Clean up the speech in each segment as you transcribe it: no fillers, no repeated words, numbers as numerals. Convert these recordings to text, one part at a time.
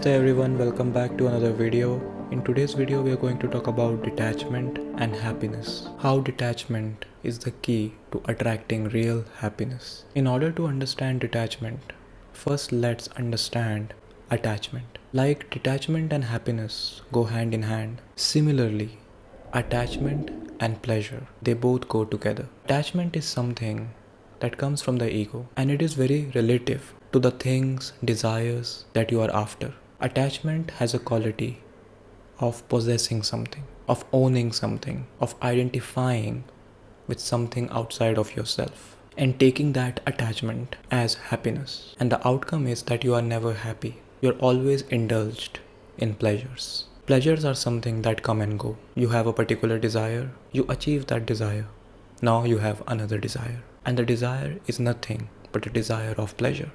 Namaste everyone, welcome back to another video. In today's video we are going to talk about detachment and happiness. How detachment is the key to attracting real happiness. In order to understand detachment, first let's understand attachment. Like detachment and happiness go hand in hand. Similarly, attachment and pleasure, they both go together. Attachment is something that comes from the ego, and it is very relative to the things, desires that you are after. Attachment has a quality of possessing something, of owning something, of identifying with something outside of yourself and taking that attachment as happiness. And the outcome is that you are never happy. You're always indulged in pleasures. Pleasures are something that come and go. You have a particular desire, you achieve that desire. Now you have another desire. And the desire is nothing but a desire of pleasure.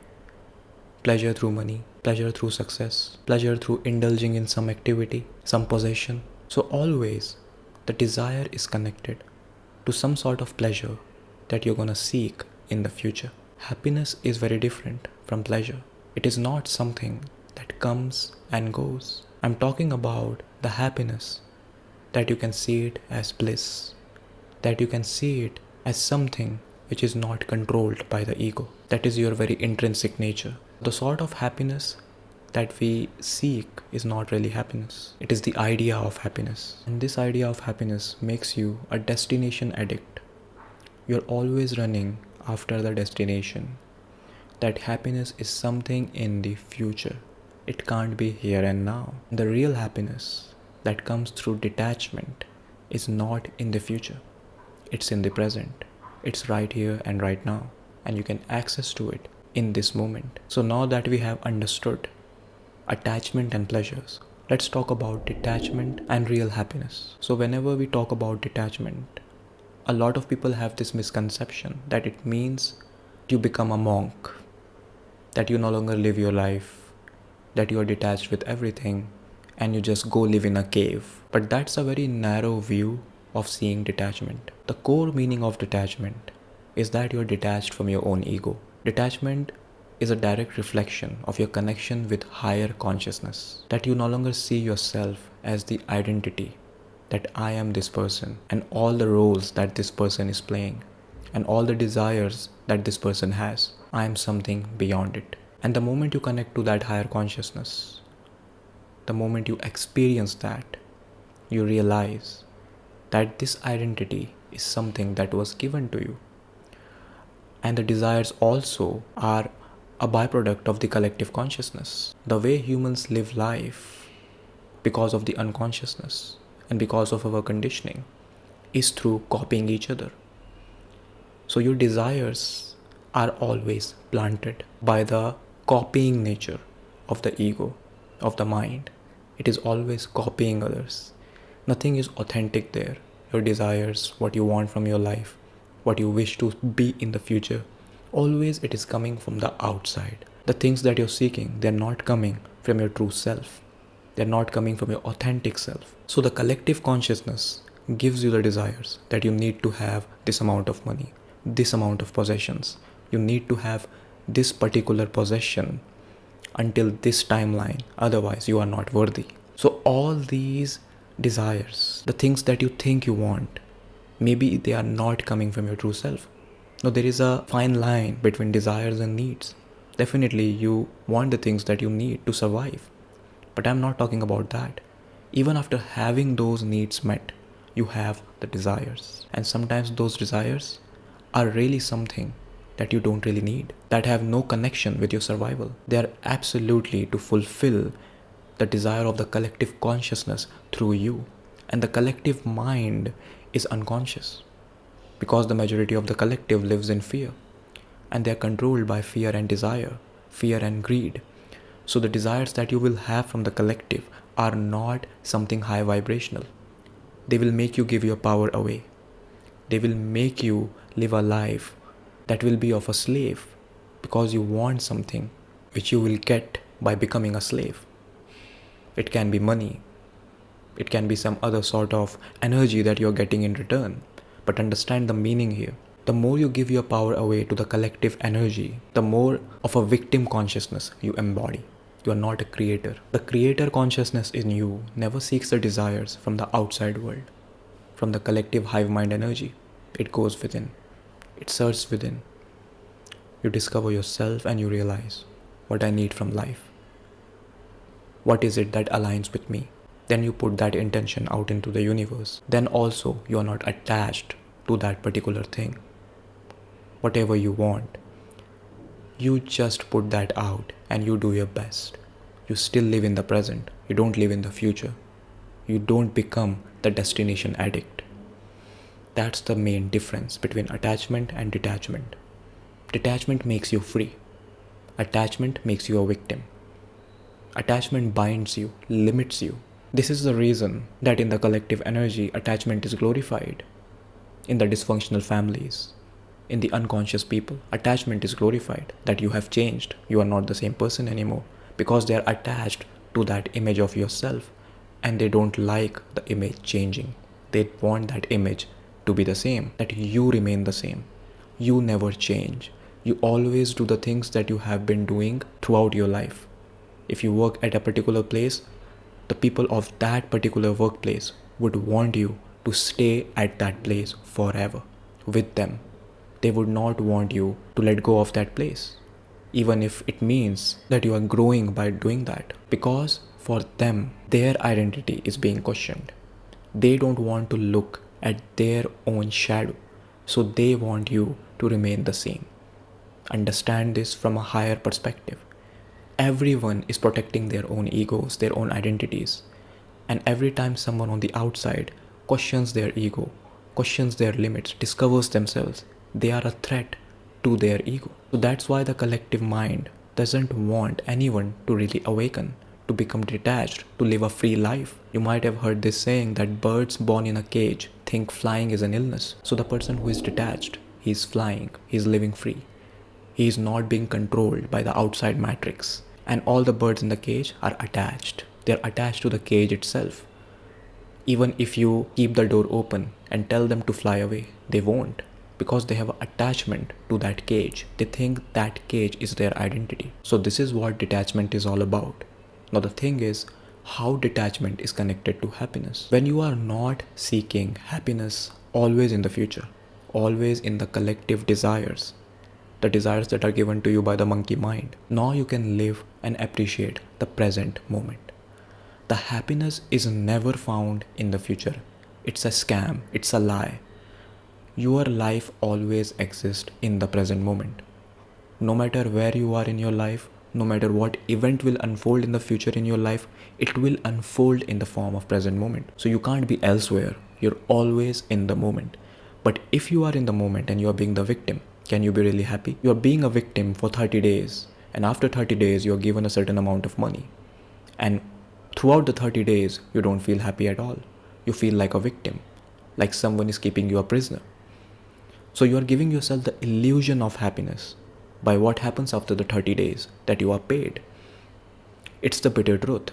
Pleasure through money, pleasure through success, pleasure through indulging in some activity, some possession. So always the desire is connected to some sort of pleasure that you're gonna seek in the future. Happiness is very different from pleasure. It is not something that comes and goes. I'm talking about the happiness that you can see it as bliss, that you can see it as something which is not controlled by the ego. That is your very intrinsic nature. The sort of happiness that we seek is not really happiness. It is the idea of happiness. And this idea of happiness makes you a destination addict. You're always running after the destination. That happiness is something in the future. It can't be here and now. The real happiness that comes through detachment is not in the future. It's in the present. It's right here and right now. And you can access to it in this moment. So now that we have understood attachment and pleasures, let's talk about detachment and real happiness. So whenever we talk about detachment, a lot of people have this misconception that it means you become a monk, that you no longer live your life, that you are detached with everything and you just go live in a cave. But that's a very narrow view of seeing detachment. The core meaning of detachment is that you're detached from your own ego. Detachment is a direct reflection of your connection with higher consciousness, that you no longer see yourself as the identity, that I am this person and all the roles that this person is playing and all the desires that this person has. I am something beyond it. And the moment you connect to that higher consciousness, the moment you experience that, you realize that this identity is something that was given to you. And the desires also are a byproduct of the collective consciousness. The way humans live life because of the unconsciousness and because of our conditioning is through copying each other. So your desires are always planted by the copying nature of the ego, of the mind. It is always copying others. Nothing is authentic there. Your desires, what you want from your life, what you wish to be in the future, always it is coming from the outside. The things that you're seeking, they're not coming from your true self. They're not coming from your authentic self. So the collective consciousness gives you the desires that you need to have this amount of money, this amount of possessions. You need to have this particular possession until this timeline, otherwise you are not worthy. So all these desires, the things that you think you want, maybe they are not coming from your true self. No, there is a fine line between desires and needs. Definitely you want the things that you need to survive, but I'm not talking about that. Even after having those needs met, you have the desires, and sometimes those desires are really something that you don't really need, that have no connection with your survival. They are absolutely to fulfill the desire of the collective consciousness through you. And the collective mind is unconscious because the majority of the collective lives in fear, and they are controlled by fear and desire, fear and greed. So the desires that you will have from the collective are not something high vibrational. They will make you give your power away. They will make you live a life that will be of a slave because you want something which you will get by becoming a slave. It can be money. It can be some other sort of energy that you're getting in return. But understand the meaning here. The more you give your power away to the collective energy, the more of a victim consciousness you embody. You are not a creator. The creator consciousness in you never seeks the desires from the outside world, from the collective hive mind energy. It goes within. It searches within. You discover yourself and you realize what I need from life. What is it that aligns with me? Then you put that intention out into the universe. Then also you are not attached to that particular thing. Whatever you want, you just put that out and you do your best. You still live in the present. You don't live in the future. You don't become the destination addict. That's the main difference between attachment and detachment. Detachment makes you free. Attachment makes you a victim. Attachment binds you, limits you. This is the reason that in the collective energy, attachment is glorified. In the dysfunctional families, in the unconscious people, attachment is glorified, that you have changed. You are not the same person anymore because they are attached to that image of yourself and they don't like the image changing. They want that image to be the same, that you remain the same. You never change. You always do the things that you have been doing throughout your life. If you work at a particular place, the people of that particular workplace would want you to stay at that place forever with them. They would not want you to let go of that place, even if it means that you are growing by doing that, because for them, their identity is being questioned. They don't want to look at their own shadow, so they want you to remain the same. Understand this from a higher perspective. Everyone is protecting their own egos, their own identities. And every time someone on the outside questions their ego, questions their limits, discovers themselves, they are a threat to their ego. So that's why the collective mind doesn't want anyone to really awaken, to become detached, to live a free life. You might have heard this saying that birds born in a cage think flying is an illness. So the person who is detached, he is flying, he is living free. He is not being controlled by the outside matrix. And all the birds in the cage are attached. They are attached to the cage itself. Even if you keep the door open and tell them to fly away, they won't, because they have an attachment to that cage. They think that cage is their identity. So this is what detachment is all about. Now the thing is, how detachment is connected to happiness. When you are not seeking happiness always in the future, always in the collective desires, the desires that are given to you by the monkey mind. Now you can live and appreciate the present moment. The happiness is never found in the future. It's a scam. It's a lie. Your life always exists in the present moment. No matter where you are in your life, no matter what event will unfold in the future in your life, it will unfold in the form of present moment. So you can't be elsewhere. You're always in the moment. But if you are in the moment and you are being the victim, can you be really happy? You are being a victim for 30 days, and after 30 days, you are given a certain amount of money. And throughout the 30 days, you don't feel happy at all. You feel like a victim, like someone is keeping you a prisoner. So you are giving yourself the illusion of happiness by what happens after the 30 days that you are paid. It's the bitter truth.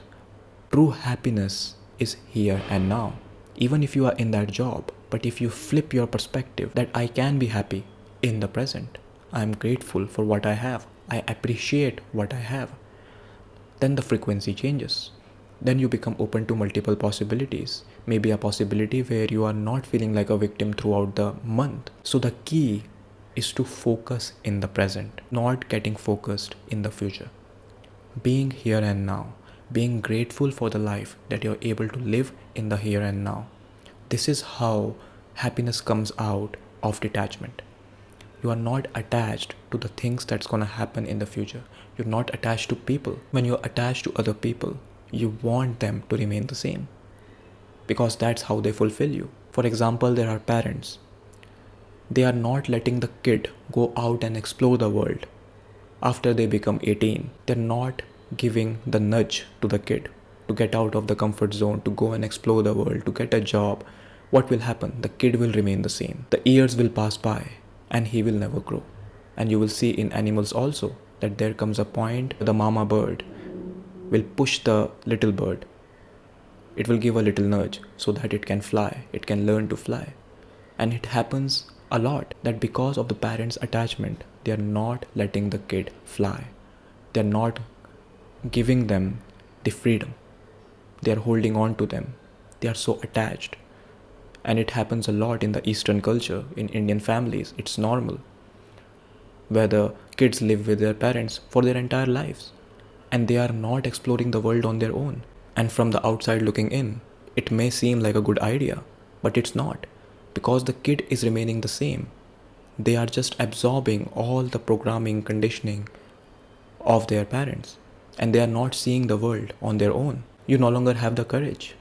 True happiness is here and now, even if you are in that job. But if you flip your perspective that I can be happy in the present, I am grateful for what I have, I appreciate what I have, then the frequency changes. Then you become open to multiple possibilities. Maybe a possibility where you are not feeling like a victim throughout the month. So the key is to focus in the present, not getting focused in the future. Being here and now, being grateful for the life that you're able to live in the here and now. This is how happiness comes out of detachment. You are not attached to the things that's going to happen in the future. You're not attached to people. When you're attached to other people, you want them to remain the same, because that's how they fulfill you. For example, there are parents. They are not letting the kid go out and explore the world after they become 18. They're not giving the nudge to the kid to get out of the comfort zone, to go and explore the world, to get a job. What will happen? The kid will remain the same. The years will pass by and he will never grow. And you will see in animals also that there comes a point where the mama bird will push the little bird. It will give a little nudge so that it can fly, it can learn to fly. And it happens a lot that because of the parents' attachment, they are not letting the kid fly. They are not giving them the freedom. They are holding on to them. They are so attached. And it happens a lot in the Eastern culture, in Indian families. It's normal, where the kids live with their parents for their entire lives, and they are not exploring the world on their own. And from the outside looking in, it may seem like a good idea, but it's not, because the kid is remaining the same. They are just absorbing all the programming, conditioning of their parents, and they are not seeing the world on their own. You no longer have the courage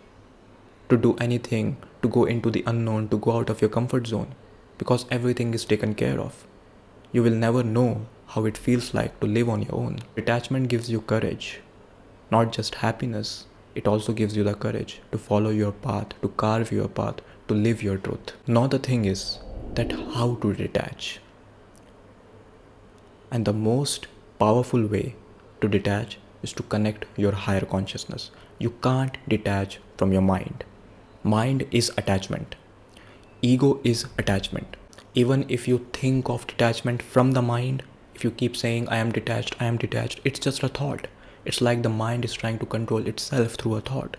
to do anything, to go into the unknown, to go out of your comfort zone, because everything is taken care of. You will never know how it feels like to live on your own. Detachment gives you courage, not just happiness. It also gives you the courage to follow your path, to carve your path, to live your truth. Now the thing is that how to detach. And the most powerful way to detach is to connect your higher consciousness. You can't detach from your mind. Mind is attachment. Ego is attachment. Even if you think of detachment from the mind, if you keep saying, I am detached, it's just a thought. It's like the mind is trying to control itself through a thought.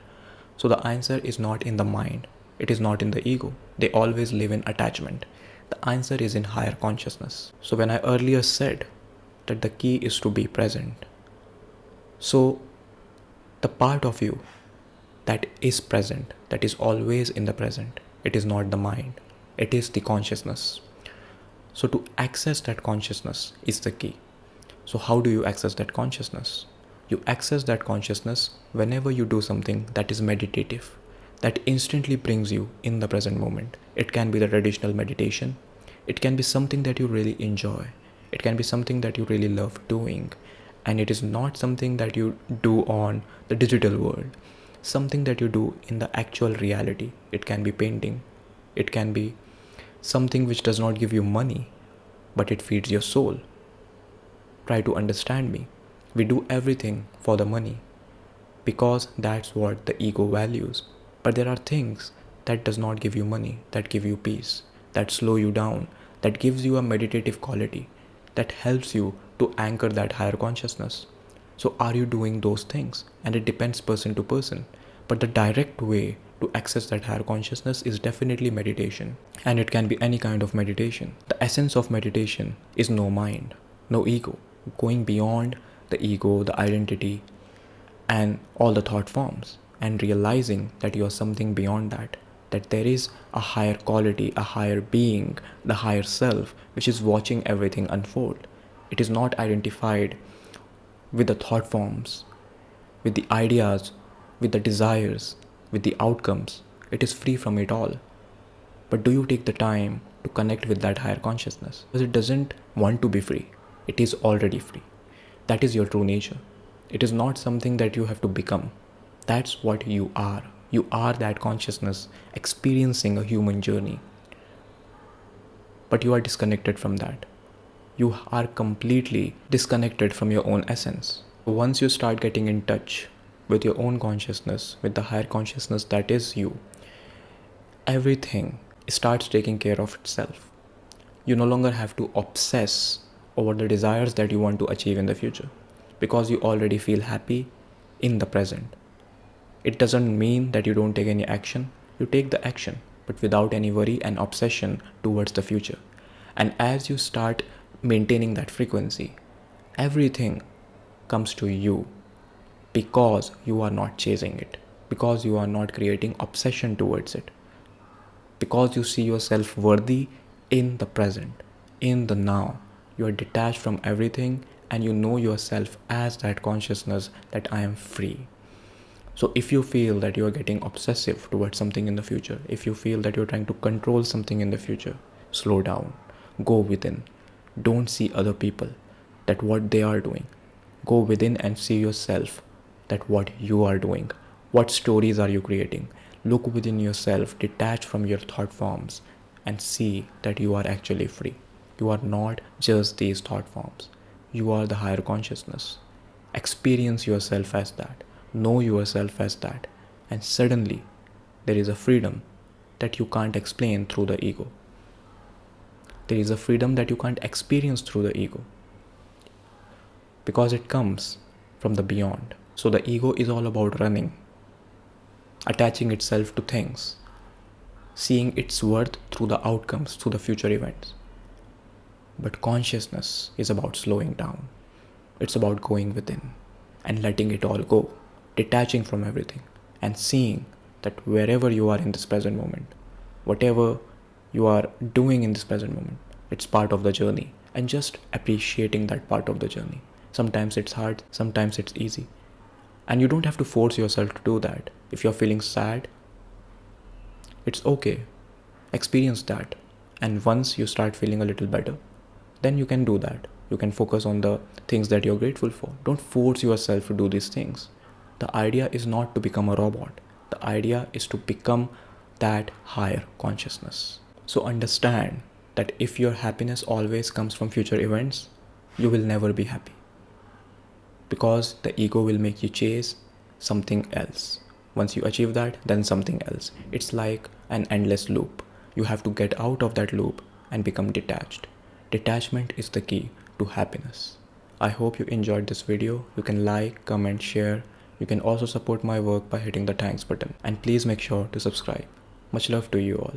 So the answer is not in the mind. It is not in the ego. They always live in attachment. The answer is in higher consciousness. So when I earlier said that the key is to be present, so the part of you that is present, that is always in the present, it is not the mind, it is the consciousness. So to access that consciousness is the key. So how do you access that consciousness? You access that consciousness whenever you do something that is meditative, that instantly brings you in the present moment. It can be the traditional meditation. It can be something that you really enjoy. It can be something that you really love doing. And it is not something that you do on the digital world. Something that you do in the actual reality. It can be painting. It can be something which does not give you money, but it feeds your soul. Try to understand me. We do everything for the money because that's what the ego values. But there are things that does not give you money, that give you peace, that slow you down, that gives you a meditative quality, that helps you to anchor that higher consciousness. So are you doing those things? And it depends person to person. But the direct way to access that higher consciousness is definitely meditation. And it can be any kind of meditation. The essence of meditation is no mind, no ego, going beyond the ego, the identity, and all the thought forms, and realizing that you are something beyond that there is a higher quality, a higher being, the higher self, which is watching everything unfold. It is not identified with the thought forms, with the ideas, with the desires, with the outcomes. It is free from it all. But do you take the time to connect with that higher consciousness? Because it doesn't want to be free. It is already free. That is your true nature. It is not something that you have to become. That's what you are. You are that consciousness experiencing a human journey. But you are disconnected from that. You are completely disconnected from your own essence. Once you start getting in touch with your own consciousness, with the higher consciousness that is you, everything starts taking care of itself. You no longer have to obsess over the desires that you want to achieve in the future because you already feel happy in the present. It doesn't mean that you don't take any action. You take the action, but without any worry and obsession towards the future. And as you start maintaining that frequency, everything comes to you because you are not chasing it, because you are not creating obsession towards it, because you see yourself worthy in the present, in the now. You are detached from everything and you know yourself as that consciousness that I am free. So if you feel that you are getting obsessive towards something in the future, if you feel that you're trying to control something in the future, slow down, go within. Don't see other people, that what they are doing. Go within and see yourself, that what you are doing. What stories are you creating? Look within yourself, detach from your thought forms, and see that you are actually free. You are not just these thought forms. You are the higher consciousness. Experience yourself as that. Know yourself as that. And suddenly, there is a freedom that you can't explain through the ego. There is a freedom that you can't experience through the ego. Because it comes from the beyond. So the ego is all about running, attaching itself to things, seeing its worth through the outcomes, through the future events. But consciousness is about slowing down. It's about going within and letting it all go, detaching from everything and seeing that wherever you are in this present moment, whatever you are doing in this present moment, it's part of the journey, and just appreciating that part of the journey. Sometimes it's hard, sometimes it's easy. And you don't have to force yourself to do that. If you're feeling sad, it's okay. Experience that. And once you start feeling a little better, then you can do that. You can focus on the things that you're grateful for. Don't force yourself to do these things. The idea is not to become a robot. The idea is to become that higher consciousness. So understand that if your happiness always comes from future events, you will never be happy. Because the ego will make you chase something else. Once you achieve that, then something else. It's like an endless loop. You have to get out of that loop and become detached. Detachment is the key to happiness. I hope you enjoyed this video. You can like, comment, share. You can also support my work by hitting the thanks button. And please make sure to subscribe. Much love to you all.